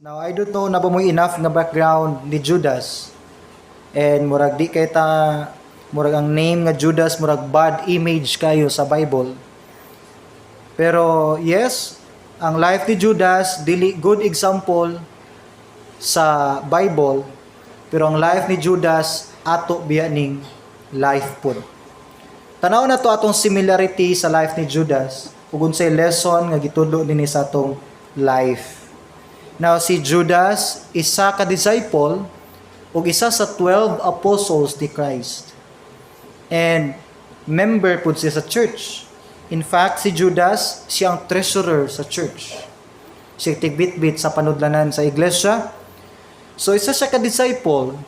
Now, I don't know na ba mo enough nga background ni Judas. And murag di kay ta murag ang name nga Judas murag bad image kayo sa Bible. Pero yes, ang life ni Judas dili good example sa Bible. Pero ang life ni Judas ato biya ning life pod. Tanaw na to atong similarity sa life ni Judas ug unsay lesson nga gitudlo dinhi sa atong life. Now, si Judas, isa ka disciple, o isa sa 12 apostles ni Christ. And member po siya sa church. In fact, si Judas, siya ang treasurer sa church. Siya tigbit-bit sa panudlanan sa iglesia. So, isa siya ka disciple,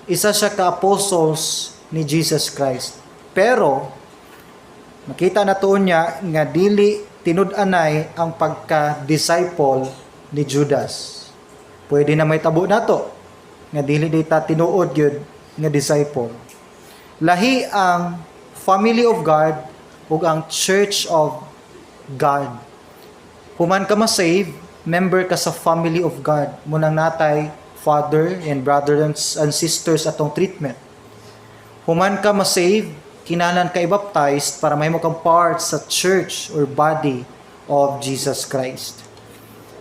isa siya ka apostles ni Jesus Christ. Pero, makita na to niya nga dili tinud-anay ang pagka-disciple ni Judas. Pwede na may tabo na to nga dili data tinuod gyud nga disciple. Lahi ang family of God ug ang church of God. Human ka ma-save, member ka sa family of God. Munang natay father and brothers and sisters atong treatment. Human ka ma-save, kinahanglan ka i-baptized para mahimo kang part sa church or body of Jesus Christ.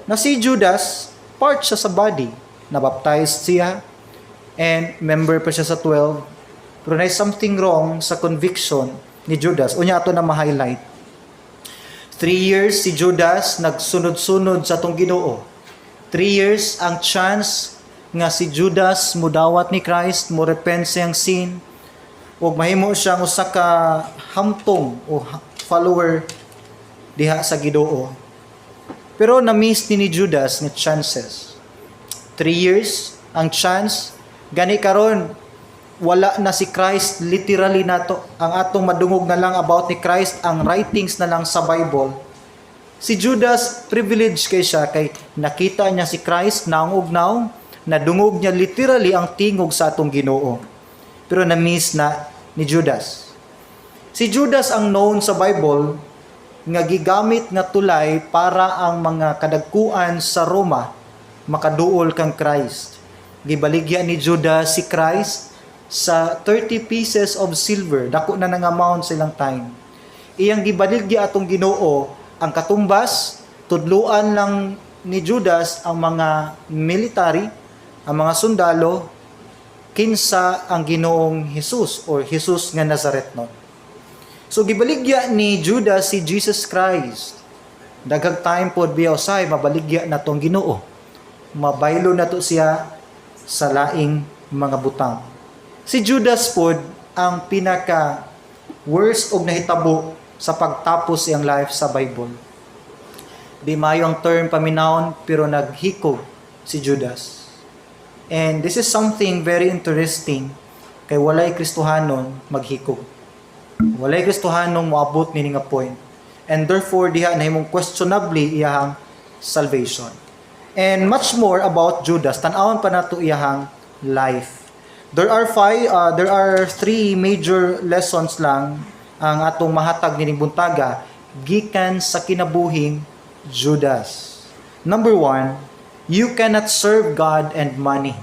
Na si Judas, part siya sa body. Nabaptized siya and member pa siya sa 12. Pero na something wrong sa conviction ni Judas. Unya ato na ma-highlight. 3 years si Judas nagsunod-sunod sa atong Ginoo. 3 years ang chance nga si Judas mudawat ni Christ, mo repent siyang sin, ug mahimo siyang usa ka hamtong o follower diha sa Ginoo. Pero na-miss ni Judas nga chances. 3 years ang chance. Gani karon wala na si Christ literally nato. Ang atong madungog na lang about ni Christ, ang writings na lang sa Bible. Si Judas, privilege kay siya kay nakita niya si Christ naong-ugnaw, nadungog niya literally ang tingog sa atong Ginoo. Pero na-miss na ni Judas. Si Judas ang known sa Bible nga gigamit nga tulay para ang mga kadagkuan sa Roma makaduol kang Christ. Gibaligya ni Judas si Christ sa 30 pieces of silver. Dako na nga amount silang time. Iyang gibaligya atong Ginoo ang katumbas, tudluan lang ni Judas ang mga military, ang mga sundalo kinsa ang Ginoong Jesus or Jesus nga Nazaretnon. So gibaligya ni Judas si Jesus Christ. Daghang time pod biya usay mabaligya na tong Ginoo. Mabaylo na to siya sa laing mga butang. Si Judas pod ang pinaka worst og nahitabo sa pagtapos iyang life sa Bible. Di mayo ang term paminawon pero naghikog si Judas. And this is something very interesting kay walay Kristohanon maghikog. Walay Kristohanong moabot nini nga point. And therefore, diha nahimong questionably iyahang salvation. And much more about Judas. Tan-awon pa nato iyahang life. There are 3 major lessons lang ang atong mahatag nining buntaga gikan sa kinabuhing Judas. Number 1, you cannot serve God and money.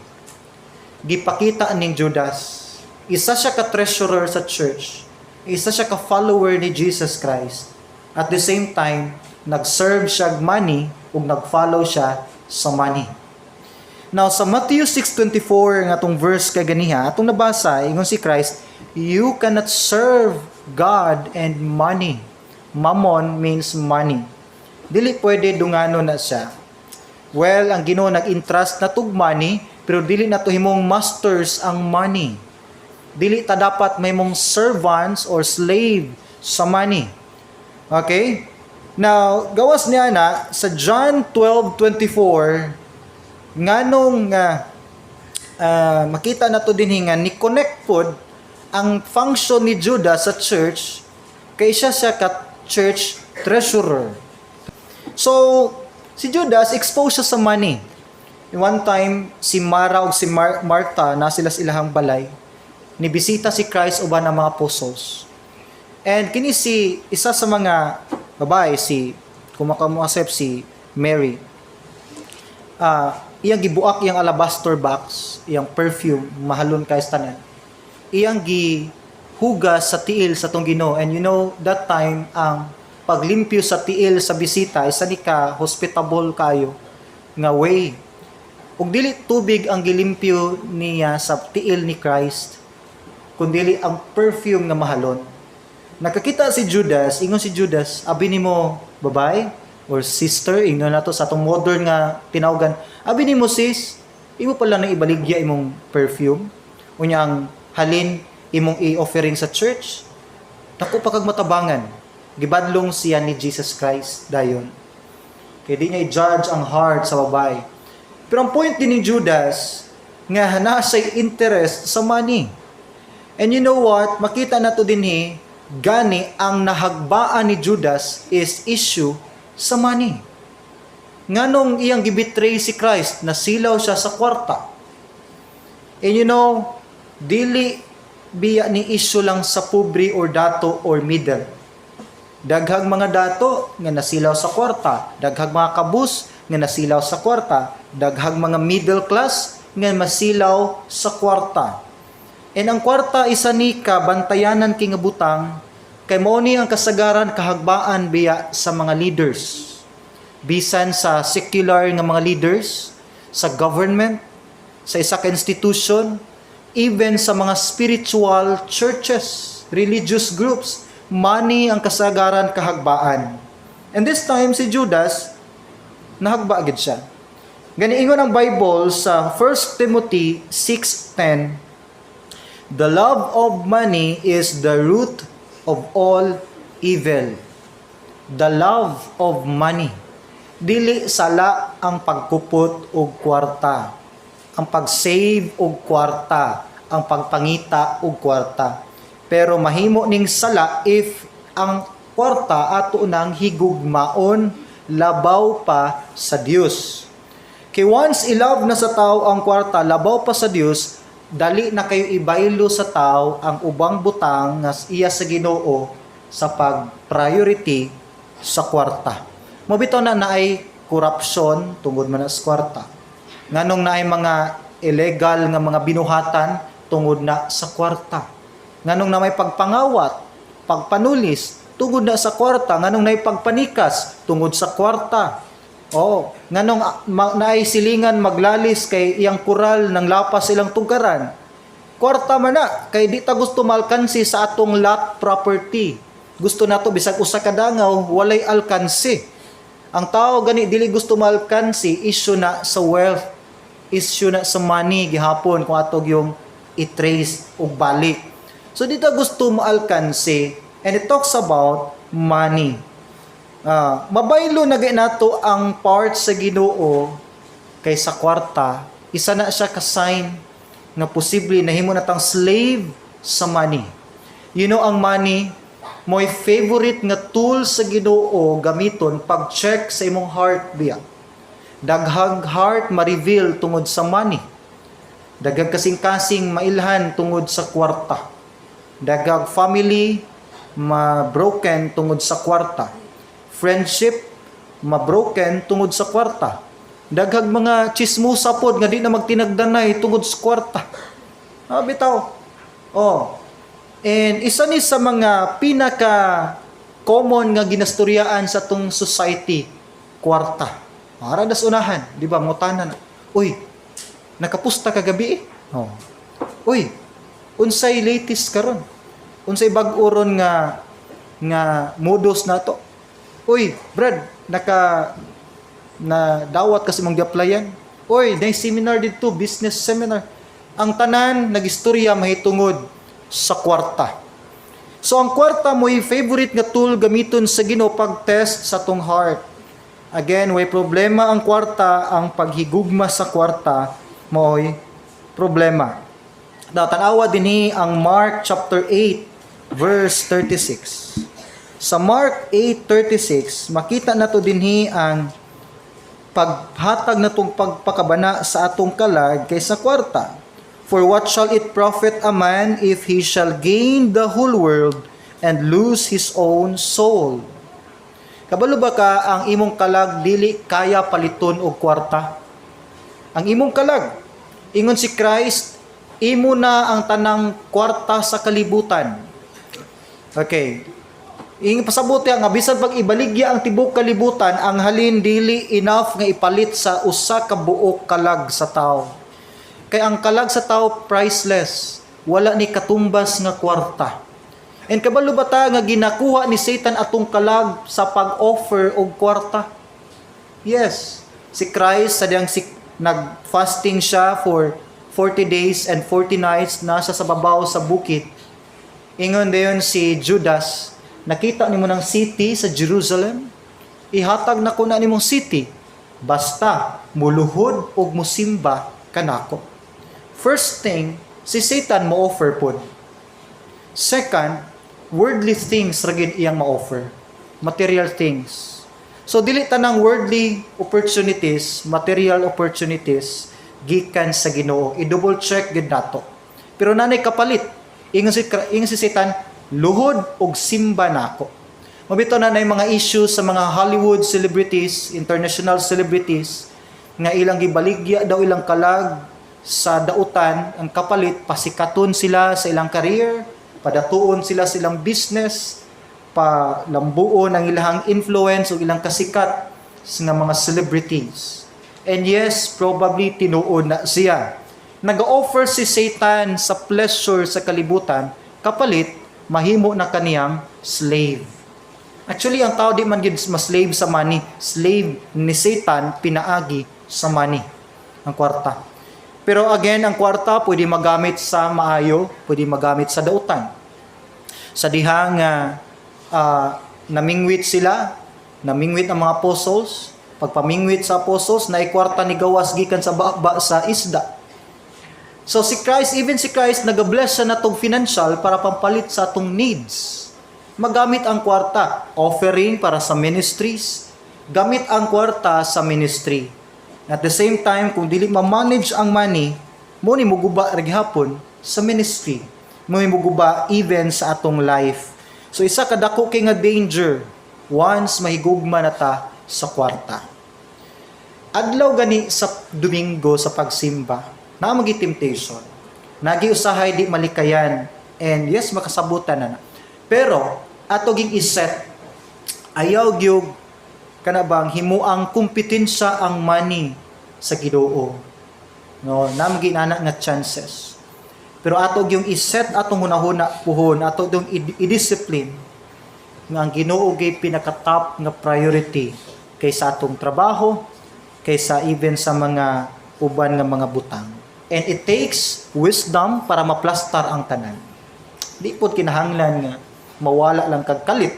Gipakita ning Judas. Isa siya ka treasurer sa church. Isa siya ka-follower ni Jesus Christ. At the same time, nag-serve siya money ug nag-follow siya sa money. Now, sa Matthew 6:24 nga atong verse kay ganiha, atong nabasa, ingon si Christ, you cannot serve God and money. Mammon means money. Dili pwede dungano na siya. Well, ang Ginoo nag-entrust na tug money, pero dili na to himong masters ang money. Dili ta dapat may mong servants or slave sa money. Okay? Now, gawas niya na sa John 12:24 nganong makita na to din nga ni connect pod ang function ni Judas sa church kay siya ka church treasurer. So, si Judas exposed siya sa money. One time si Mara ug si Martha na sila ilahang balay. Nibisita si Christ uban ng mga apostles. And kini si isa sa mga babae, si kung makamuasep si Mary. iyang gibuak iyang alabaster box, iyang perfume, mahalon kay tanan. Iyang gihugas sa tiil sa tong Ginoo. And you know, that time, ang paglimpyo sa tiil sa bisita, isa ni ka hospitable kayo nga way. Ug dili tubig ang gilimpyo niya sa tiil ni Christ, kundi ang perfume nga mahalon. Nakakita si Judas, ingon si Judas, abi nimo babae or sister, ingon nato sa atong modern nga tinawgan. Abi nimo sis, imo pala na ibaligya imong perfume. Unyang halin imong i-offering sa church. Dako pa kag matabangan. Gibadlong siya ni Jesus Christ dayon. Kaya di niya i-judge ang heart sa babae. Pero ang point din ni Judas, nga nasa'y interest sa money. And you know what? Makita na to din gani ang nahagbaan ni Judas is issue sa money. Nganong iyang gibetray si Christ, nasilaw siya sa kwarta. And you know, dili biya ni issue lang sa pobre or dato or middle. Daghang mga dato nga nasilaw sa kwarta, daghang mga kabus nga nasilaw sa kwarta, daghang mga middle class nga masilaw sa kwarta. And ang kwarta isa ni ka bantayanan king butang kay mao ni ang kasagaran kahagbaan biya sa mga leaders. Bisan sa secular nga mga leaders, sa government, sa isa ka institution, even sa mga spiritual churches, religious groups, money ang kasagaran kahagbaan. And this time si Judas nahagba gid siya. Gani ingon ang Bible sa 1 Timothy 6:10, the love of money is the root of all evil. The love of money. Dili sala ang pagkupot og kwarta, ang pag-save og kwarta, ang pagpangita og kwarta. Pero mahimo ning sala if ang kwarta ato nang higugmaon labaw pa sa Dios. Kay once ilove na sa tao ang kwarta labaw pa sa Dios, dali na kayo ibaylo sa tao ang ubang butang nga iya sa Ginoo sa pag-priority sa kwarta. Mobito na naay corruption tungod man sa kwarta. Nganong naay mga illegal nga mga binuhatan tungod na sa kwarta. Nganong na may pagpangawat, pagpanulis tungod na sa kwarta, nganong naay pagpanikas tungod sa kwarta. Nganong naay silingan maglalis kay iyang kural ng lapas ilang tungkaran. Kwarta man na, kay di ta gusto malkansi sa atong lot property. Gusto nato bisag usa ka dangaw walay alkansi. Ang tao gani dili gusto malkansi, issue na sa wealth, issue na sa money gihapon kung atog yung i-trace og balik. So dito gusto maalkansi, and it talks about money. Mabaylo na nato ang part sa Ginoo kay sa kwarta, isa na siya ka sign na posible nahimo natang slave sa money. You know, ang money mo'y favorite nga tool sa Ginoo gamiton pag-check sa imong heart biya. Daghang heart ma-reveal tungod sa money. Daghang kasing-kasing mailhan tungod sa kwarta. Daghang family ma-broken tungod sa kwarta. Friendship ma-broken tungod sa kwarta. Daghang mga chismosa pod nga di na magtinagdanay tungod sa kwarta. Bitaw. And isa ni sa mga pinaka common nga ginastoryaan sa tong society, kwarta. Para das unahan, di ba? Mutanan. Uy, nakapusta ka gabi Uy, unsay latest karon? Unsay bag-o ron nga modus na to? Uy, Brad, na dawat kasi mong di-applyan. Uy, na seminar dito, business seminar. Ang tanan, nag-istorya mahitungod sa kwarta. So, ang kwarta mo'y favorite nga tool gamiton sa Ginoo pag-test sa tong heart. Again, way problema ang kwarta, ang paghigugma sa kwarta mo'y problema. Tanawa dinhi ang Mark chapter 8, verse 36. Sa Mark 8:36, makita nato dinhi ang paghatag natong pagpakabana sa atong kalag kaysa kwarta. For what shall it profit a man if he shall gain the whole world and lose his own soul? Kabalo ba ka ang imong kalag dili kaya paliton og kwarta? ang imong kalag. Ingon si Christ, imo na ang tanang kwarta sa kalibutan. Okay. Pasabuti nga bisan pag ibaligya ang tibok kalibutan, ang halin dili enough nga ipalit sa usa ka buok kalag sa tao. Kay ang kalag sa tao priceless, wala ni katumbas nga kwarta. And kabalo ba ta nga ginakuha ni Satan atong kalag sa pag-offer og kwarta? Yes, si Christ sadyang nag-fasting siya for 40 days and 40 nights, nasa sa babaw sa bukid. Ingon dayon si Judas, nakita nimo ng city sa Jerusalem, ihatag na ko na nimong city, basta muluhod og musimba kanako. First thing, si Satan mo offer pod. Second, worldly things ra gid iyang ma-offer, material things. So dili tanang worldly opportunities, material opportunities gikan sa Ginoo. I-double check gid nato. Pero nanay kapalit, ingon si Satan, luhod og simba nako. Mabito na mga issues sa mga Hollywood celebrities, international celebrities, nga ilang gibaligya daw ilang kalag sa dautan, ang kapalit pasikaton sila sa ilang career, padatuon sila sa ilang business, palambuon ang ilang influence o ilang kasikat sa mga celebrities. And yes, probably tinuod na siya. Nag-offer si Satan sa pleasure sa kalibutan, kapalit mahimo na kaniyang slave. Actually, ang tao di man gid ma-slave sa money. Slave ni Satan pinaagi sa money, ang kwarta. Pero again, ang kwarta pwede magamit sa maayo, pwede magamit sa dautan. Sa dihang namingwit sila, namingwit ang mga apostles. Pagpamingwit sa apostles, naikwarta ni gawas gikan sa bakba sa isda. So si Christ, even si Christ, nag-bless siya na itong financial para pampalit sa atong needs. Magamit ang kwarta, offering para sa ministries, gamit ang kwarta sa ministry. At the same time, kung dili ma-manage ang money, mo ni muguba raghapon sa ministry. Mo ni muguba even sa atong life. So isa ka dako kay nga danger once mahigugma na ta sa kwarta. Adlaw gani sa Domingo sa pagsimba, na magi temptation. Nagi usahay di malikayan, and yes, makasabutan na. Pero ato ging iset, ayaw gyud kana bang himuang kompetensya ang money sa Ginoo. No, na magi nana nga chances. Pero ato gyud iset atong hunahuna puhon, ato gyud i-discipline nga ang Ginoo gay pinaka-top nga priority kaysa atong trabaho, kaysa even sa mga uban nga mga butang. And it takes wisdom para maplastar ang tanan. Di pod kinahanglan nga mawala lang kag kalit.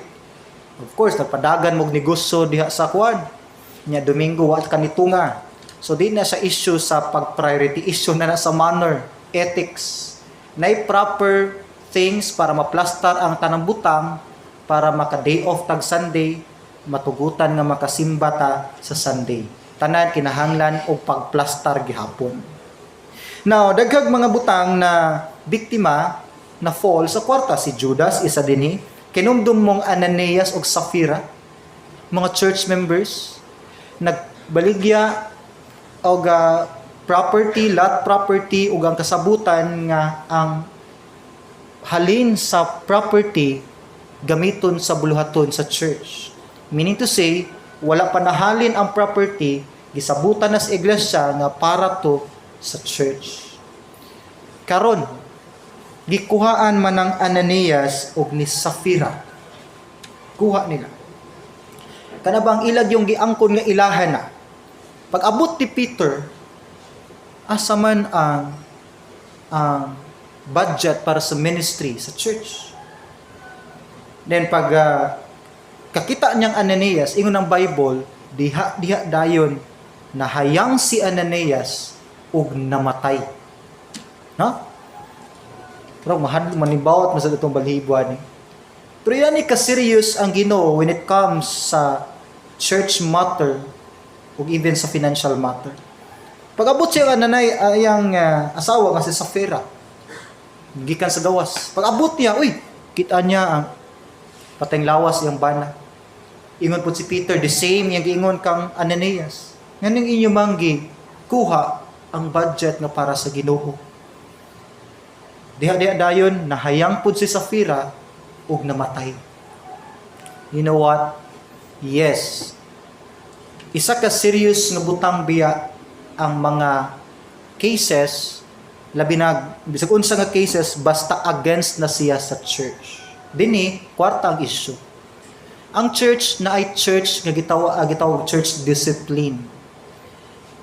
Of course, nagpadagan mog negosyo diha sa kwan. Nya Domingo wa kanitunga. So di na sa issue sa pag-priority, issue na sa manner, ethics. Nay proper things para maplastar ang tanang butang para maka-day off tag Sunday, matugutan nga makasimba ta sa Sunday. Tanan kinahanglan og pagplastar gihapon. Now, daghang mga butang na biktima na fall sa kwarta. Si Judas, isa dinhi. Kinumdum mong Ananias o Sapphira, mga church members, nagbaligya og property, lot property, ug ang kasabutan nga ang halin sa property gamiton sa buluhaton sa church. Meaning to say, wala pa nahalin ang property, gisabutan na sa iglesia nga para to sa church. Karon, gikuhaan man ng Ananias ug ni Sapphira. Kuha nila. Kana bang ilag yung giangkon nga ilahan na. Pag abot ni Peter, asa man ang budget para sa ministry sa church. Then pag kakita niyang Ananias, ingon ng Bible, diha dayon nahayang si Ananias ug namatay. No? Pero manibawat masad itong balhibuan ni. Pero yan ka serious ang Ginoo when it comes sa church matter ug even sa financial matter. Pag-abot siya nanay ayang asawa nga si Sapphira, gikan sa gawas. Pag-abot niya, kita niya ang pateng lawas iyang bana. Ingon po si Peter, the same yung giingon kang Ananias. Nganing inyo manggi, kuha, ang budget nga para sa Ginoo. Diha dayon nahayang pud si Safira ug namatay. You know what? Yes. Isa ka serious nga butang biya ang mga cases, labi na bisag unsa nga cases basta against na siya sa church. Dini kwarta ang issue. Ang church na ay church nga gitawag church discipline.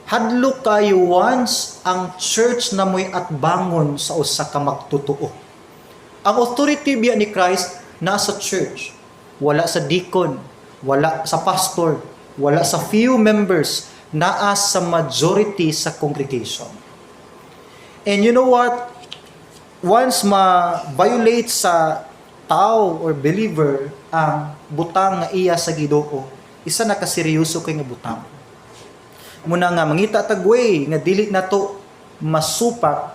Hadlo kayo once ang church na mo'y at bangon sa usa ka magtotoo. Ang authority biya ni Christ nasa church. Wala sa deacon, wala sa pastor, wala sa few members, naa sa majority sa congregation. And you know what? Once ma-violate sa tao or believer ang butang nga iya sa Ginoo, isa na kaseryoso kay nga butang. Muna nga mangita tagway nga dili na to masupak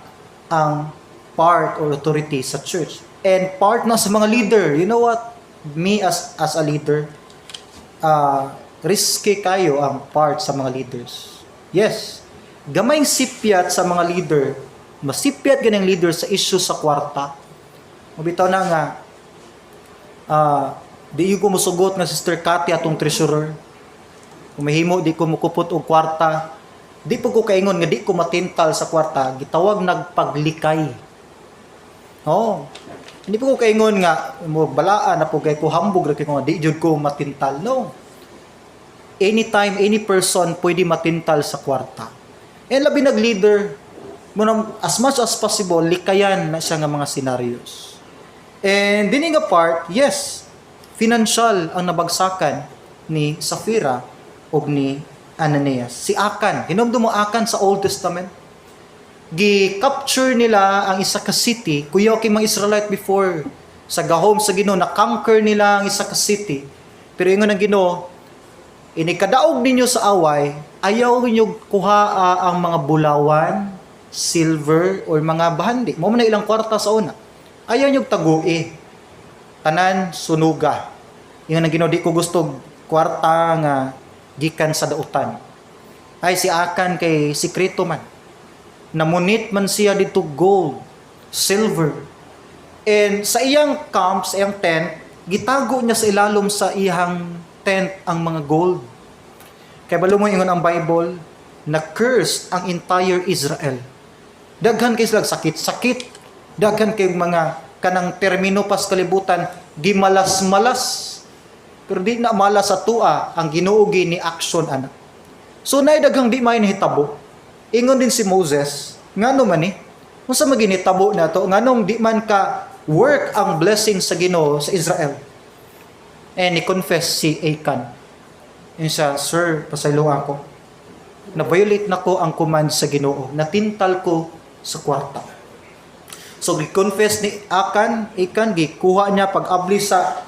ang part or authority sa church. And part na sa mga leader. You know what? Me as a leader, risky kayo ang part sa mga leaders. Yes. Gamayng sipyat sa mga leader. Masipyat ganang leader sa issue sa kwarta. Mabitaw na nga, di ko musugot nga Sister Cathy atong treasurer. Kumahimo di ko mukupot og kwarta. Di po ko kaingon nga di ko matintal sa kwarta, gitawag nagpaglikay. Oh. Hindi po ko kaingon nga mo balaan na po kay ko hambog ra kay ko di jud ko matintal. No. Anytime any person pwede matintal sa kwarta. And labi nag leader mo as much as possible likayan na siya nga mga scenarios. And dini nga part, yes, financial ang nabagsakan ni Safira o ni Ananias. Si Akan, hinumdum mo Akan sa Old Testament. Gi-capture nila ang isa ka city, kuya kay mga Israelite before sa gahom sa Ginoo na-conquer nila ang isa ka city. Pero ingon ang Ginoo, inikadaog ninyo sa away, ayaw ninyo kuhaa ang mga bulawan, silver or mga bahandi. Mao man na ilang kwarta sa una. Ayaw nyo tagui. Tanan sunuga. Ingon ang Ginoo, di ko gusto kwarta nga gikan sa dautan. Ay si Akan kay sikreto man. Namunit man siya dito gold, silver. And sa iyang camp, sa iyang tent, gitago niya sa ilalom sa iyang tent ang mga gold. Kaya balo mo ingon ang Bible, na cursed ang entire Israel. Daghan kay sila sakit-sakit. Daghan kay mga kanang termino pas kalibutan, gimalas-malas. Pero di na malas sa tua ang ginuugi ni action anak. So nay daghang di may nahitabo. Ingon din si Moses, ngano man ni? Unsa maginitabo na to? Nganong di man ka work ang blessing sa Ginoo sa Israel? And ni-confess si Akan. Yun siya, Sir, pasaylo ako. Na-violate na ko ang command sa Ginoo. Natintal ko sa kwarta. So, gi-confess ni Akan, gikuha niya pag-abli sa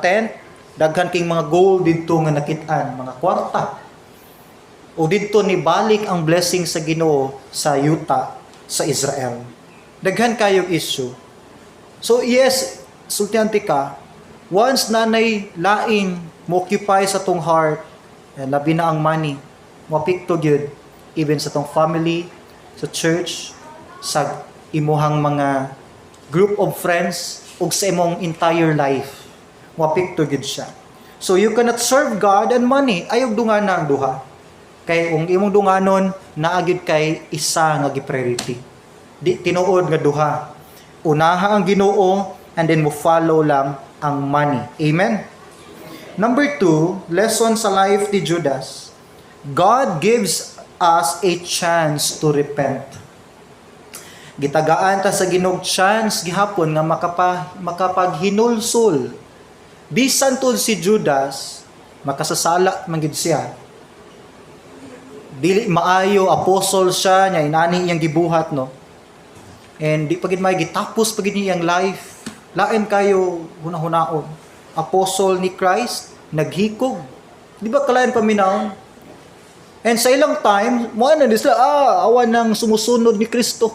tent, daghan king mga gold dito nga nakitaan, mga kwarta. O dito ni balik ang blessing sa Ginoo sa yuta sa Israel. Daghan kayong issue. So, yes, sultiante ka, once nanay laing mo occupy sa tong heart, labi na ang money, mapikto gyud even sa tong family, sa church, sa imuhang mga group of friends, ug sa imong entire life. Mapikto gyud siya. So you cannot serve God and money. Ayog dungana ang duha. Kay ung imong dunganon naagid kay isa nga gi-priority. Di tinuod nga duha. Unaha ang Ginoo and then mo follow lang ang money. Amen. Number 2, lesson sa life ni Judas. God gives us a chance to repent. Gitagaan ta sa Ginoo chance gihapon nga makapaghinulsol. Bisan tud si Judas makasasala man gid siya. Dili maayo apostle siya nya inani iyang gibuhat no. And di pagid may gitapos pagid iyang life. Lain kayo hunahunahon. Apostle ni Christ naghikog. Di ba kalayan paminaon? And sa ilang time, mo ano sila awan nang sumusunod ni Kristo.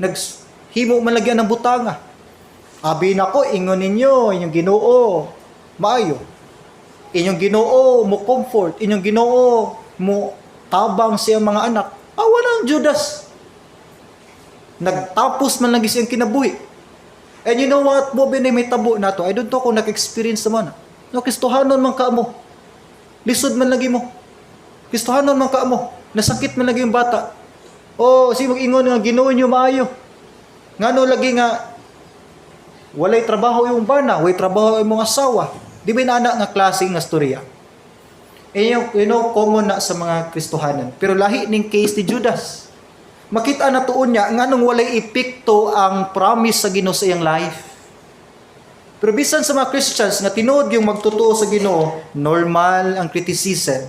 Naghimo man lagyan ng butanga. Abi nako ingon ninyo inyong Ginoo maayo. Inyong Ginoo mo comfort, inyong Ginoo mo tabang sa mga anak. kanang Judas. Nagtapos man lagi siyang kinabuhi. And you know what? Bobe na may tabo na to. I don't know kung nag-experience naman. No, Kristohanon man ka mo. Lisod man lagi mo. Kristohanon man ka mo. Nasakit man lagi yung bata. O, si mag-ingon nga, Ginoo niyo maayo. Ngano lagi nga, walay trabaho yung bana, walay trabaho yung mga asawa. Di ba na nga klaseng nga storya? Eh, common na sa mga Kristohanan. Pero lahi ning case ni Judas. Makita na tuon niya, nganong walay epekto ang promise sa Ginoo sa iyang life. Pero bisan sa mga Christians nga tinuod yung magtotoo sa Ginoo, normal ang criticism,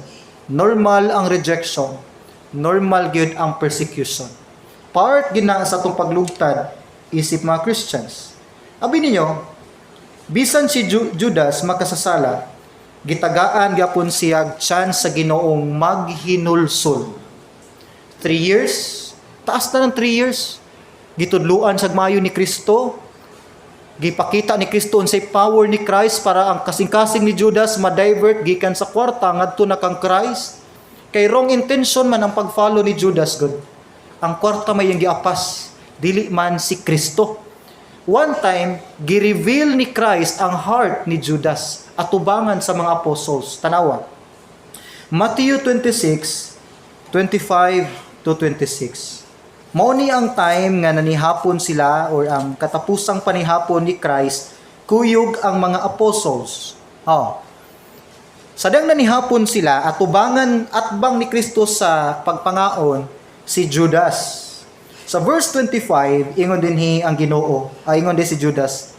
normal ang rejection, normal gyud ang persecution. Part gina sa atong paglugtad isip mga Christians. Abi ninyo, bisan si Judas makasasala, gitagaan gyapon siya chance sa Ginoong maghinulsol. 3 years, taas na ng 3 years. Gitudluan sa mayo ni Kristo. Gipakita ni Kristo unsay power ni Christ para ang kasing-kasing ni Judas ma-divert gikan sa kwarta ngadto na kang Christ. Kay wrong intention man ang pag-follow ni Judas god. Ang kwarta may yang giapas, dili man si Kristo. One time, gi-reveal ni Christ ang heart ni Judas atubangan sa mga apostles. Tanawa. Matthew 26:25-26. Mao ni ang time nga nanihapon sila or ang katapusang panihapon ni Christ, kuyog ang mga apostles. Sadang nanihapon sila atubangan atbang ni Kristo sa pagpangaon si Judas. Sa verse 25, ingon dinhi ang Ginoo, ingon din si Judas.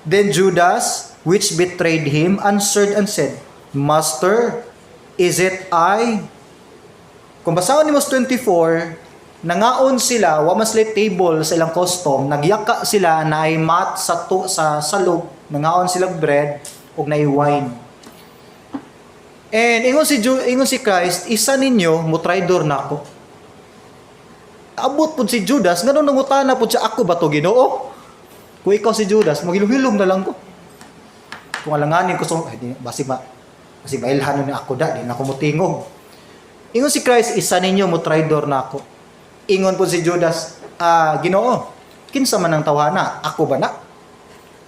Then Judas, which betrayed him, answered and said, Master, is it I? Kung basahon ni verse 24, nangaon sila, wa maslit table sa ilang custom, nagyaka sila na ay mat sa salog, nangaon sila bread, ug na wine. And ingon si Christ, isa ninyo mo traidor nako. Abot pud si Judas, ngano nangutana pud siya, ako ba to Ginoo? Kung ikaw si Judas, magilom-hilom na lang ko. Kung alanganin ko basi mailhan ni ako da, di na ko mutingog. Ingon si Christ, isa ninyo mo traidor nako. Ingon pud si Judas, Ginoo, kinsa man ang tawhana, ako ba na?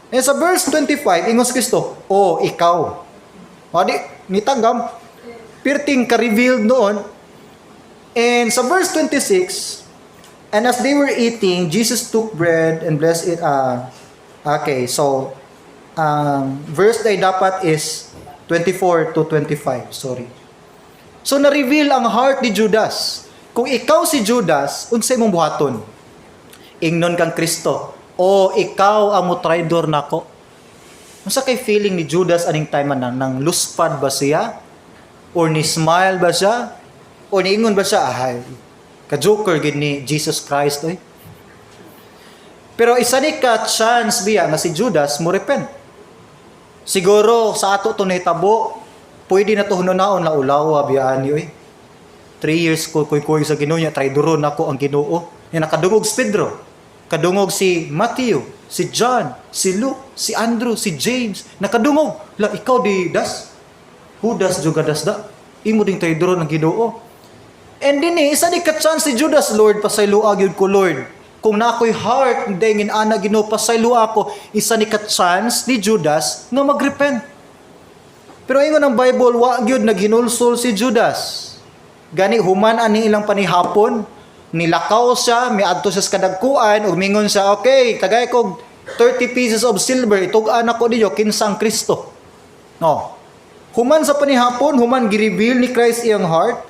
And sa verse 25, ingon si Kristo, ikaw. Di nitanggam, pirting ka-revealed noon. And sa verse 26, and as they were eating, Jesus took bread and blessed it. Verse na dapat is 24-25. Sorry. So, na-reveal ang heart ni Judas. Kung ikaw si Judas, unsay mong buhaton? Ingnon kang Kristo. Ikaw ang mo traidor nako. Unsa kay feeling ni Judas aning time nang luspad ba siya? Or ni smile ba siya? O niingon ba siya, ka-joker gid ni Jesus Christ, oy. Pero isa ni ka chance biya nga si Judas mo repent. Siguro sa ato to nahitabo, pwede na to hunaon na ulawa biya ani, oy. 3 years ko kuy sa Ginoo niya, traidoron ako ang Ginoo. Yan nakadungog si Pedro, kadungog si Matthew, si John, si Luke, si Andrew, si James, nakadungog. La ikaw di das? Judas juga das da? Imo ding traidoron ang Ginoo. And din isa ni ka-chance si Judas, Lord, pasayloa gyud ko, Lord. Kung na ako'y heart, dengin ana Ginoo, pasayloa ako, isa ni ka-chance ni Judas nga magrepent. Pero ingon ang Bible, wa gyud naghinulsol si Judas. Gani human ani ilang panihapon, nilakaw siya, miadto siya sa kadagkuan, ug mingon siya, okay, tagay ko 30 pieces of silver, itug-an ako ninyo, kinsa ang Kristo. No. Human sa panihapon, human gi-reveal ni Christ iyang heart,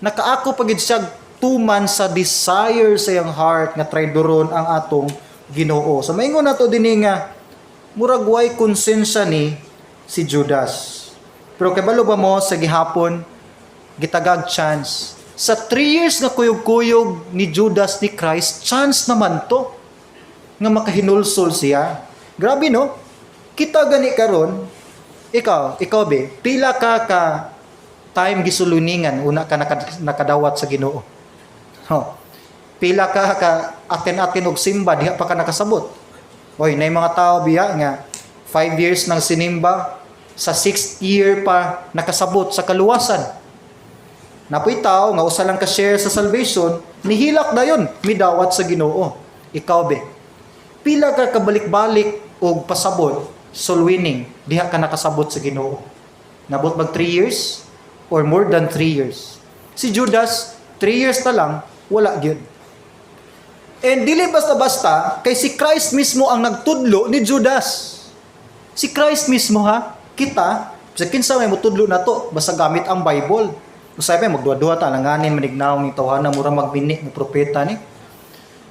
nakaako pagid siya tuman sa desire sa iyang heart nga traidoron ang atong Ginoo. So maingon nato dinhi nga murag way konsensya ni si Judas. Pero kabalo ba mo sa gihapon gitagag chance sa 3 years nga kuyog-kuyog ni Judas ni Christ, chance naman to nga makahinulsol siya. Grabe no? Kita gani karon, ikaw be, pila ka time gisuluningan una ka nakadawat sa Ginoo. Pila ka atin-atin og simba diha pa ka nakasabot. Oy, nay mga tao biya nga 5 years nang sinimba, sa 6th year pa nakasabot sa kaluwasan. Napoy tao nga usa lang ka share sa salvation, nihilak dayon midawat sa Ginoo. Ikaw be, pila ka kabalik-balik og pasabot, soul winning, diha ka nakasabot sa Ginoo. Nabot mag 3 years or more than 3 years. Si Judas, 3 years na lang, wala gyud. And dili basta-basta kay si Christ mismo ang nagtudlo ni Judas. Si Christ mismo ha, kita, sa kinsa may mutudlo na to, basta gamit ang Bible. Usay pa magduwa-duwa ta langanin manignaw ni tawhana mura magbini ng propeta ni.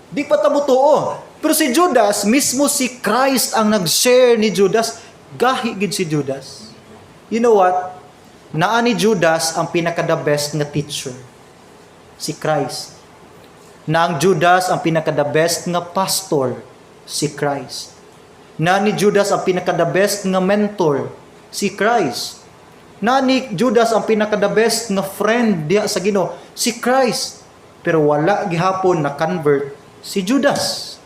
Di pa ta mutuo. Pero si Judas, mismo si Christ ang nag-share ni Judas. Gahi gid si Judas. You know what? Naa ni Judas ang pinaka-the best nga teacher. Si Christ. Na ang Judas ang pinaka-the best nga pastor. Si Christ. Na ni Judas ang pinaka-the best nga mentor. Si Christ. Na ni Judas ang pinaka-the best nga friend diya sa Ginoo. Si Christ. Pero wala gihapon na convert si Judas.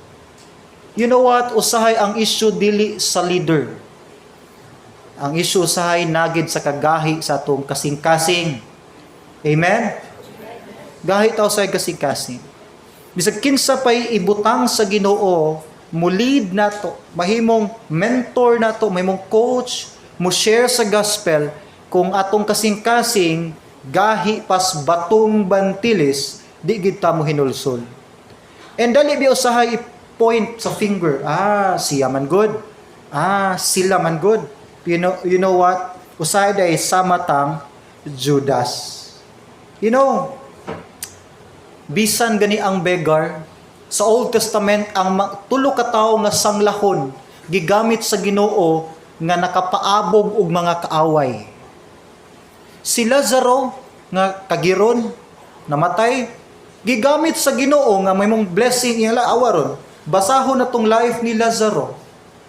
You know what? Usahay ang issue dili sa leader. Ang issue usahay nagid sa kagahi sa atong kasing-kasing. Amen? Gahi taw sa kasing-kasing. Bisag kinsa pay ibutang sa Ginoo, mo lead nato, mahimong mentor nato, mahimong coach, mo share sa gospel kung atong kasing-kasing gahi pas batong bantilis, di gid ta mo hinulsol. And dali bi usahay point sa finger. Siya man good. Sila man good. You know what? Usahay day samatang Judas. You know, bisan gani ang beggar sa Old Testament ang tulo ka tawo nga sanglahon gigamit sa Ginoo nga nakapaabog og mga kaaway. Si Lazaro nga kagiron namatay gigamit sa Ginoo nga may mong blessing iyala awaron. Basahon na tong life ni Lazaro.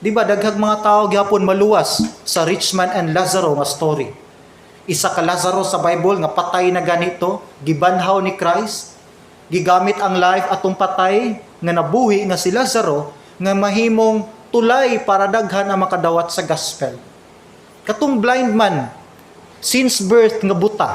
Di ba daghang mga tao gyapon maluwas sa rich man and Lazaro nga story. Isa ka Lazaro sa Bible nga patay na ganito, gibanhaw ni Christ. Gigamit ang life atong patay nga nabuhi nga si Lazaro nga mahimong tulay para daghan ang makadawat sa gospel. Katong blind man since birth nga buta,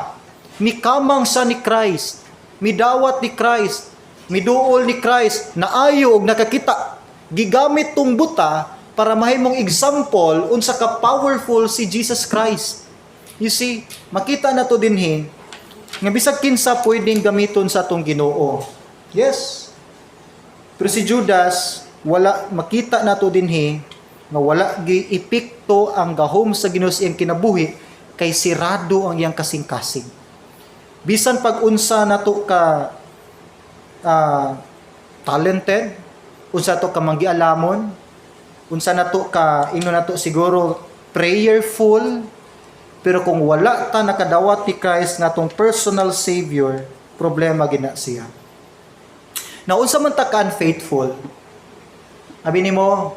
mikamang sa ni Christ, midawat ni Christ, miduol ni Christ, naayo og nakakita. Gigamit tong buta para mahimong example unsa ka powerful si Jesus Christ. You see, makita na to dinhi nga bisag kinsa pwedeng gamiton sa atong Ginoo. Yes. Pero si Judas, wala makita na to dinhi nga wala gi epekto ang gahom sa Ginoo sa iyang kinabuhi kay sirado ang iyang kasing-kasing. Bisan pag unsa nato ka talented, unsa to ka manggialamon, unsa nato ka ingno nato siguro prayerful, pero kung wala ta nakadawat ni Christ nga tong personal savior, problema gina siya. Na unsa man ta ka unfaithful, abi nimo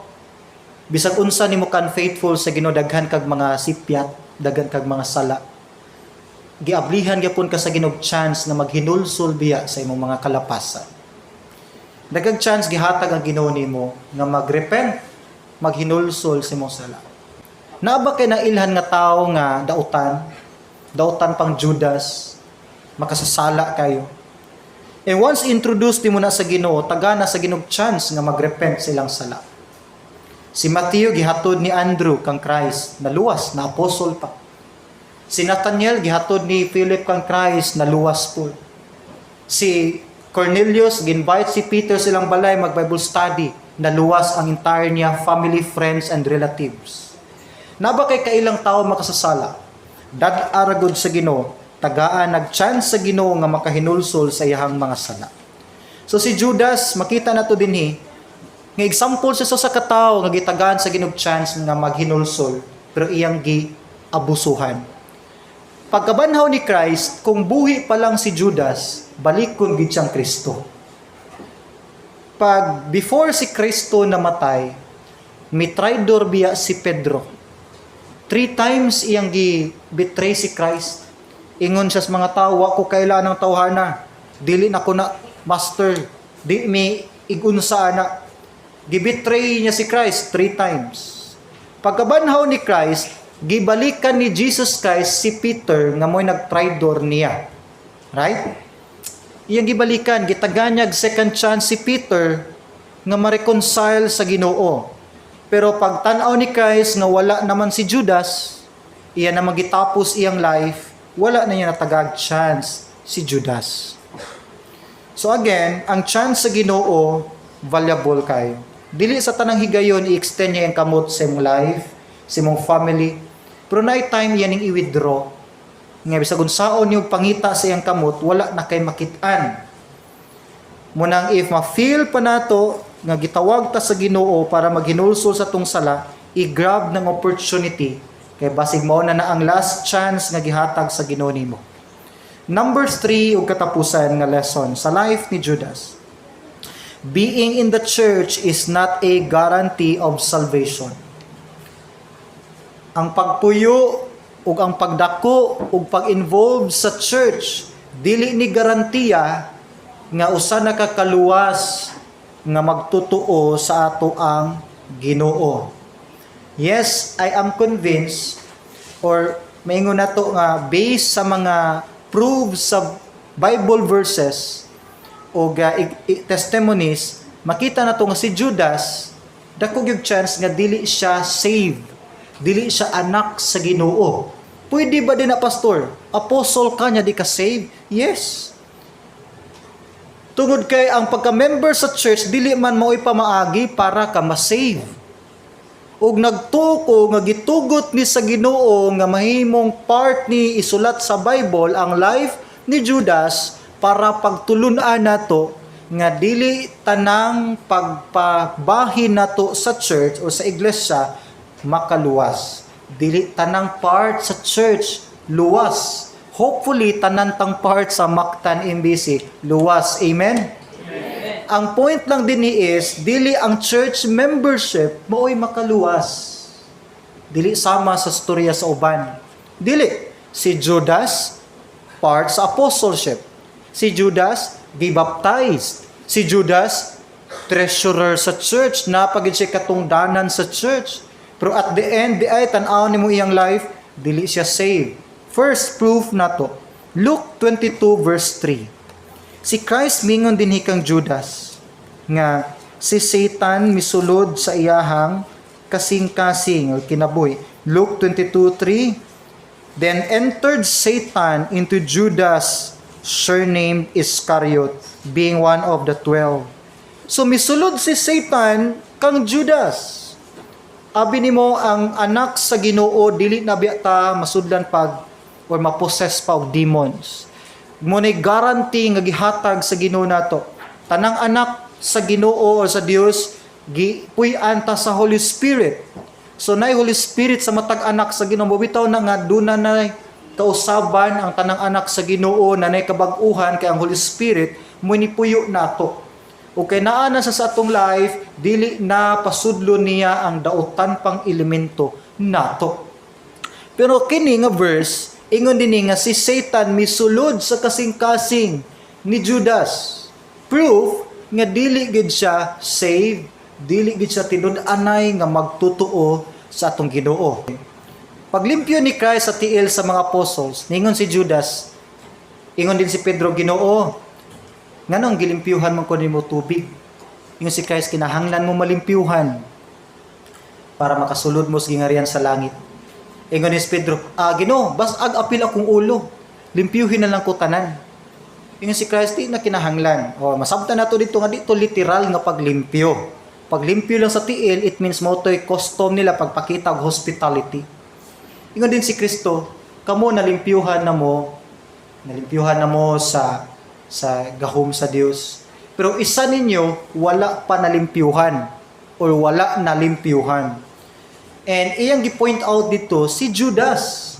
bisag unsa nimo ka unfaithful sa Ginoo, daghan kag mga sipyat, daghan kag mga sala, giablihan gyapon ka sa Ginoo chance na maghinulsol biya sa imong mga kalapasan. Daghang chance gihatag ang Ginoo nimo nga magrepent, maghinulsol sa imong sala. Naaba kay nailhan nga tawo nga dautan pang Judas, makasasala kayo. And once introduced nimo na sa Ginoo, tagana sa Ginoo chance nga magrepent silang sala. Si Matthew gihatod ni Andrew kang Christ, naluwas na apostol pa. Si Nathaniel gihatod ni Philip kang Christ, naluwas po. Si Cornelius ginvite si Peter silang balay mag Bible study, naluwas ang entire niya family, friends and relatives. Naba kay kailang tao makasasala, dag-aragod sa Ginoo, tagaan nagchance sa Ginoo nga makahinulsol sa iyang mga sala. So si Judas, makita na to dinhi nga example sa katawo nga gitagaan sa Ginoo chance nga maghinulsol pero iyang giabusuhan. Pagkabanhaw ni Christ, kung buhi pa lang si Judas, balikon gid siyang Kristo. Pag before si Kristo namatay, mitraidor biya si Pedro. 3 times iyang gi-betray si Christ. Ingon siya sa mga tao, wa ko kailanang tawhana. Dili na ko na master. Di mi igunsa na. Gi-betray niya si Christ 3 times. Pagkabanhaw ni Christ, gibalikan ni Jesus Christ si Peter nga mo'y nagtraidor niya. Right? Iyang gibalikan, gitaganyag second chance si Peter nga ma-reconcile sa Ginoo. Pero pag tan-aw ni Christ nga wala naman si Judas, iya na magitapos iyang life, wala na niya natagag chance si Judas. So again, ang chance sa Ginoo valuable kayo. Dili sa tanang higayon i-extend niya ang kamot sa imong life, sa imong family. Pero na time yan ning i-withdraw. Nga bisag unsaon yung pangita sa iyang kamot, wala na kay makit-an. Munang if ma-feel pa nato nga gitawag ta sa Ginoo para maghinulsol sa tong sala, i-grab ng opportunity kay basig mao na ang last chance nga gihatag sa Ginoo nimo. Number 3 ug katapusan nga lesson sa life ni Judas. Being in the church is not a guarantee of salvation. Ang pagpuyo ug ang pagdako ug pag-involve sa church dili ni garantiya nga usa na kakaluwas nga magtutuo sa ato ang Ginoo. Yes, I am convinced, or maingon nato nga based sa mga proofs sa Bible verses o testimonies, makita nato nga si Judas dako gyud chance nga dili siya saved, dili siya anak sa Ginoo. Pwede ba din na pastor, apostle ka nya di ka saved? Yes. Tungod kay ang pagka-member sa church dili man mao'y pamaagi para ka ma-save. Ug nagtuko nga gitugot ni sa Ginoo nga mahimong part ni isulat sa Bible ang life ni Judas para pagtulunan nato nga dili tanang pagpabahin nato sa church o sa iglesia makaluwas. Dili tanang part sa church luwas. Hopefully, tanan tang part sa Mactan MBC, luwas. Amen? Amen? Ang point lang din is, dili ang church membership mao'y makaluwas. Dili sama sa storya sa uban. Dili. Si Judas, part sa apostleship. Si Judas, gibaptized. Si Judas, treasurer sa church. Napagid siya katungdanan sa church. Pero at the end, di ay tanaw ni mo iyang life, dili siya saved. First proof na to, Luke 22 verse 3. Si Christ mingon din hikang Judas, nga si Satan misulod sa iyahang kasing-kasing o kinabuhi. Luke 22:3. Then entered Satan into Judas, surnamed Iscariot, being one of the 12. So misulod si Satan kang Judas. Abi nimo ang anak sa Ginoo dili na biya ta masudlan pag or ma-possess pa og demons. Munay guarantee nga gihatag sa Ginoo nato. Tanang anak sa Ginoo o sa Dios gipuy-an ta sa Holy Spirit. So nay Holy Spirit sa matag anak sa Ginoo, bitaw na nga duna na kausaban ang tanang anak sa Ginoo na nay kabag-uhan kay ang Holy Spirit mo ni puyo nato. O kay naa na sa atong life, dili na pasudlo niya ang dautan pang elemento nato. Pero kini nga verse ingon din nga si Satan misulod sa kasing-kasing ni Judas. Proof nga dili gid siya saved, dili gid siya tinud-anay nga magtutuo sa atong Ginoo. Paglimpyo ni Christ sa tiil sa mga apostles, ningon si Judas, ingon din si Pedro, Ginoo, nganong gilimpyuhan man ko nimo tubig? Ingon si Christ, kinahanglan mo malimpyuhan para makasulod mo sa gingarian sa langit. Ingon ni Pedro, Ginoo, bas ag-apil akong ulo. Limpyuhin na lang ko tanan. Ingon si Christ, di na kinahanglan. O, masabtan na to dito nga dito literal nga paglimpyo. Paglimpyo lang sa tiil, it means mo to'y custom nila pagpakita og hospitality. Ingon din si Kristo, kamo nalimpyuhan na mo sa gahom sa Dios. Pero isa ninyo wala pa nalimpyuhan or wala nalimpyuhan. And iyang gi-point out dito si Judas.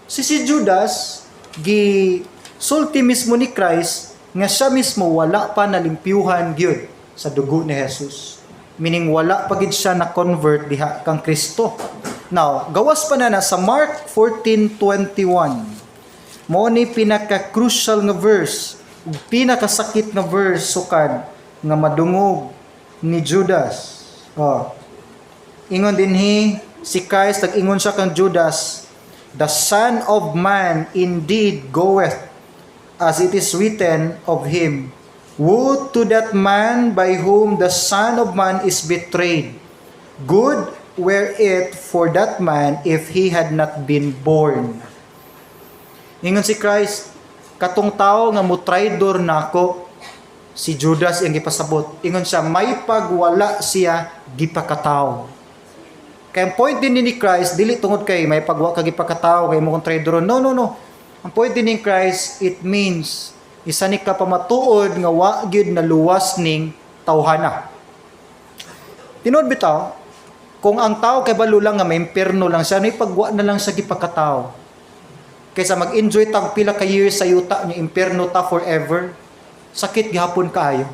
Si Judas gisulti mismo ni Christ nga siya mismo wala pa nalimpyuhan gyud sa dugo ni Jesus. Meaning wala pa gid siya na convert diha kang Kristo. Now, gawas pa na sa Mark 14:21. Mao ni pinaka-crucial nga verse, pinakasakit nga verse sukad nga madungog ni Judas. Ingon dinhi si Christ, nag-ingon siya kang Judas, the Son of Man indeed goeth as it is written of him, Woe to that man by whom the Son of Man is betrayed. Good were it for that man if he had not been born. Ingon si Christ, katong tao nga mutraidor nako, si Judas ang gipasabot. Ingon siya, may pagwala siya gipakataw. Kaya ang point din ni Christ, dili tungod kay may pagwala ka gipakataw, kay mo kong traidor. No. Ang point din ni Christ, it means, isa ni ka pamatuod nga wa gyud na luwas ning tawhana. Tinod bitaw, kung ang tao kay balo lang nga may impierno lang siya, nay pagwa na lang sa gipakatao. Kaysa mag-enjoy tag pila ka years sa yuta ni impierno ta forever, sakit gihapon kaayo.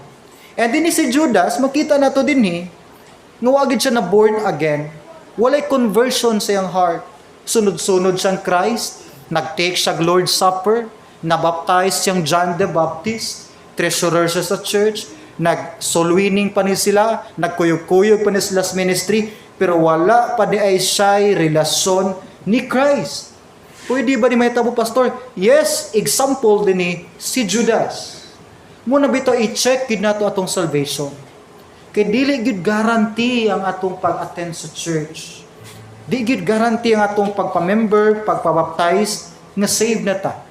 And din si Judas, makita na to dinhi, nga wa gyud siya na born again. Walay conversion sa iyang heart. Sunod-sunod siyang Christ, nag-take siya Lord's Supper, nabaptize siyang John the Baptist, treasurer siya sa church, nag-soul winning pa ni sila, nagkuyog-kuyog pa ni sila sa ministry, pero wala pa di ay siya'y relasyon ni Christ. Pwede ba ni may tabo, pastor? Yes, example din ni si Judas. Muna bito i-check gid nato atong salvation. Kay dili gid guarantee ang atong pag-attend sa church. Di gid guarantee ang atong pagpa-member, pagpa-baptize nga save na ta.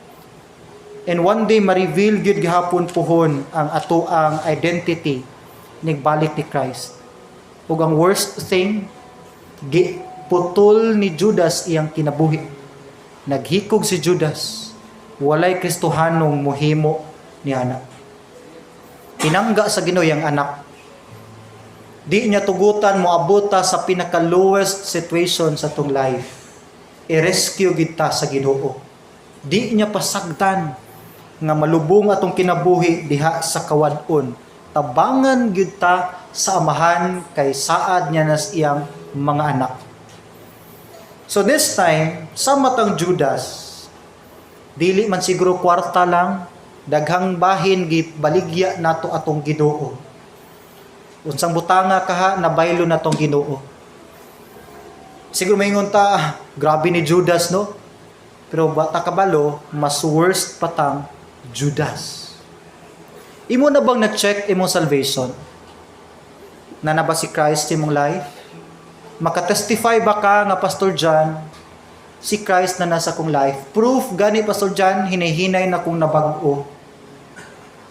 And one day ma-reveal gid gihapon puhon ang ato ang identity nigbalik ni Christ. Ug ang worst thing, putol ni Judas iyang kinabuhi. Naghikog si Judas, walay Kristohanong muhimo ni anak. Tinangga sa Ginoo yang anak. Di niya tugutan mo abuta sa pinaka-lowest situation sa tong life. I-rescue gid ta sa Ginoo. Di niya pasagdan nga malubong atong kinabuhi diha sa kawadon. Tabangan gyud ta sa amahan kay saad niya nas iyang mga anak. So this time, sa matang Judas, dili man siguro kwarta lang, daghang bahin gibaligya nato atong Ginoo. Unsang butanga kaha nabaylo natong Ginoo. Siguro maingon ta, grabe ni Judas no? Pero bata kabalo, mas worst patang Judas. Imo na bang na-check imong salvation? Na ba si Christ imong life? Makatestify ba ka nga Pastor John, si Christ na nasa kong life? Proof gani Pastor John, hinay-hinay na kong nabag-o.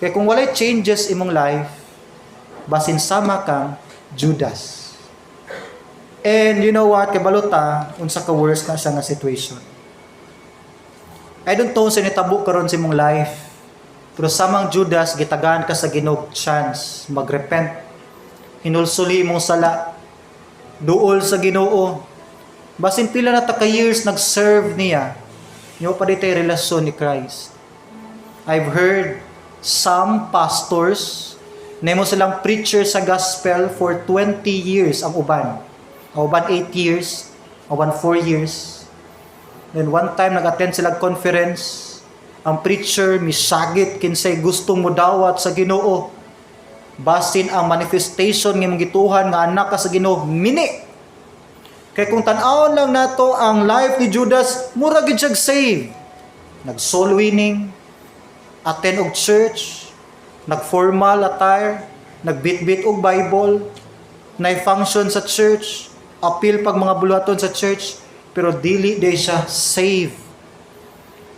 Kaya kung walay changes imong life, basin sama kang Judas. And you know what, kabalota, unsa ka worst na siya nga situation. I don't know sa nitabo karon sa imong life, pero samang Judas, gitagaan ka sa Ginoo chance, magrepent, hinulsuli imong sala, duol sa Ginoo. Basin pila na ta ka years nag-serve niya, niyo pa ditay relasyon ni Christ. I've heard some pastors, nemo silang preacher sa gospel for 20 years ang uban. Ang uban 8 years, ang uban 4 years. Then one time nag-attend sila conference, ang preacher misagit kinsay gustong modawat sa Ginoo. Basin ang manifestation ng gituhan nga anak ka sa Ginoo mini. Kay kung tan-awon lang nato ang life ni Judas, mura gid siya save. Nag-soul winning, attend og church, nag-formal attire, nagbit-bit og Bible, na-function sa church, appeal pag mga buluhaton sa church, pero dili day siya save.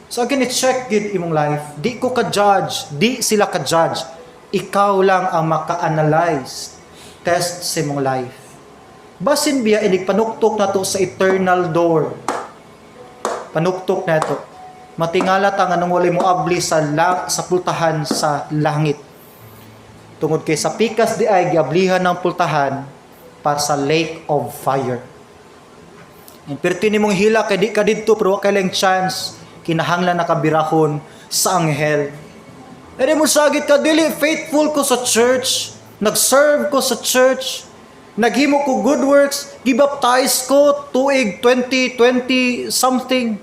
So again, i-check gid imong life. Di ko ka-judge, di sila ka-judge. Ikaw lang ang maka-analyze, test sa imong life. Basin biya inig panuktok nato sa eternal door. Panuktok nato. Matingala ta nga nang walay mo abli sa pultahan sa langit. Tungod kay sa pikas di ay giablihan ng pultahan para sa lake of fire. Perti nimong hila kay di ka didto pero wa kay lang chance kinahanglan nakabirahon sa anghel. Edi mo sagit ka, dili faithful ko sa church, nag-serve ko sa church, naghimo ko good works, gibaptize ko tuig 2020 something.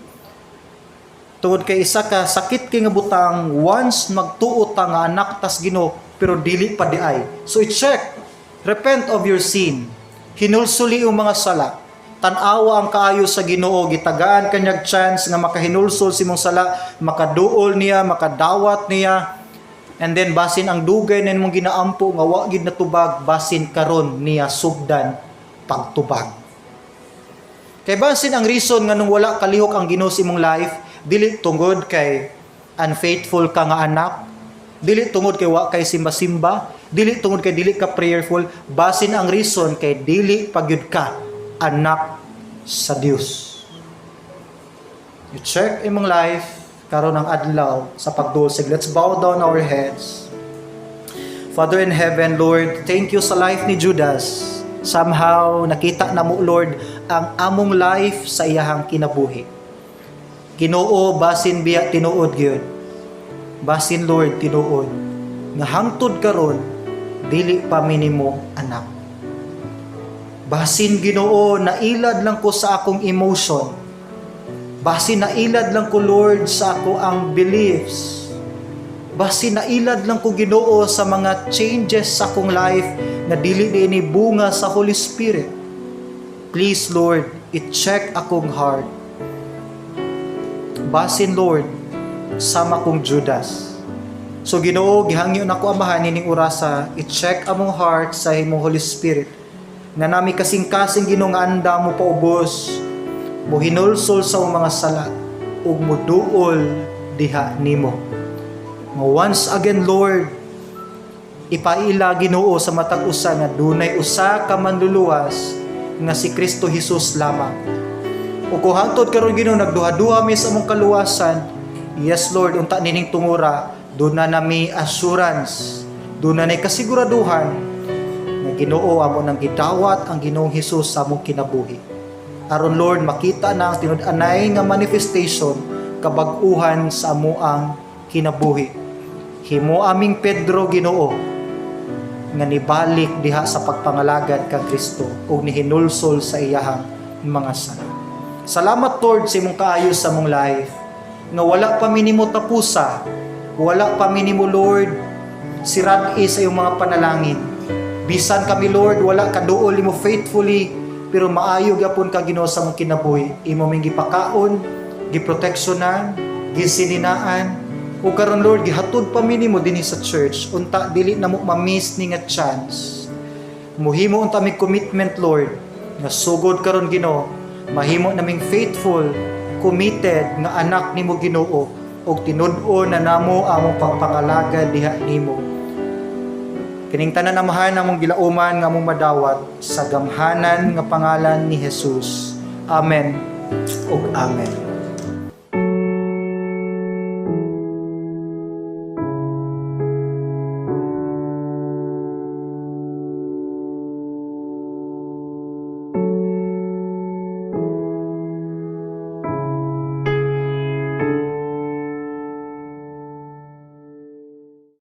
Tungod kay isa ka sakit kay nga butang once magtuo ta nga anak tas Ginoo pero dili pa diay. So i-check, repent of your sin, hinulsuli ang mga sala, tan-awa ang kaayo sa Ginoo, gitagaan kanyag chance nga makahinulsol si mong sala, makaduol niya, makadawat niya, and then basin ang dugay na mong ginaampo nga wa gid natubag, basin karon niya sugdan pagtubag. Kay basin ang reason nga nung wala kalihok ang Ginoo sa imong life, dili tungod kay unfaithful ka nga anak, dili tungod kay wa kay simba-simba, dili tungod kay dili ka prayerful, basin ang reason kay dili pagyud ka anak sa Dios. You check imong life karon ang adlaw sa pagdulsig. Let's bow down our heads. Father in heaven, Lord, thank you sa life ni Judas. Somehow nakita na mo, Lord, ang among life sa iyahang kinabuhi. Ginoo, basin biya tinuod gyud. Basin, Lord, tinuod nga hangtod karon dili pa minimo anak. Basin, Ginoo, nailad lang ko sa akong emotion. Basin, nailad lang ko, Lord, sa ako ang beliefs. Basin, nailad lang ko, Ginoo, sa mga changes sa akong life na dili ni bunga sa Holy Spirit. Please, Lord, i-check akong heart. Basin, Lord, sama kong Judas. So, Ginoo, gihangyo na ko amahan ining orasa, i-check among heart sa imong Holy Spirit. Nga nami kasing-kasing Ginoo nga anda mo paubos, mo hinulsol sa mga sala, ug mo duol diha nimo. Nga once again, Lord, ipaila Ginoo sa matag usa nga dunay usa ka manluluwas nga si Kristo Jesus lamang. Ug kung hangtod karon Ginoo nagduha-duha mi sa among kaluwasan, yes Lord, unta nining tungura, doon na nami assurance, doon na kasiguraduhan nga Ginoo amo nang gidawat ang Ginoong Hesus sa among kinabuhi. Aron Lord, makita na ang tinud-anay nga manifestation kabag-uhan sa amuang kinabuhi. Himo aming Pedro, Ginoo, nga nibalik diha sa pagpangalagad kang Kristo ug nihinulsol sa iyahang mga sala. Salamat, Lord, sa imong kaayos sa among life, nga wala pa minimo tapusa, wala pa minimo, Lord, sirad-i sa iyong mga panalangin. Bisan kami, Lord, wala kaduol imo faithfully, pero maayo gyapon ka Ginoo sa among kinabuhi. Imo ming gipakaon, giproteksyonan, gisininaan, ug karon Lord gihatod pa minimo dinhi sa church. Unta dili na mo ma-miss ni nga chance. Muhimo unta mi commitment, Lord, nga sugod karon Ginoo, mahimo naming faithful, committed nga anak nimo Ginoo, ug tinud-on na namo among pagpangalagad diha nimo. Kining tanan amahan among gilauman nga among madawat sa gamhanan nga pangalan ni Jesus. Amen ug amen.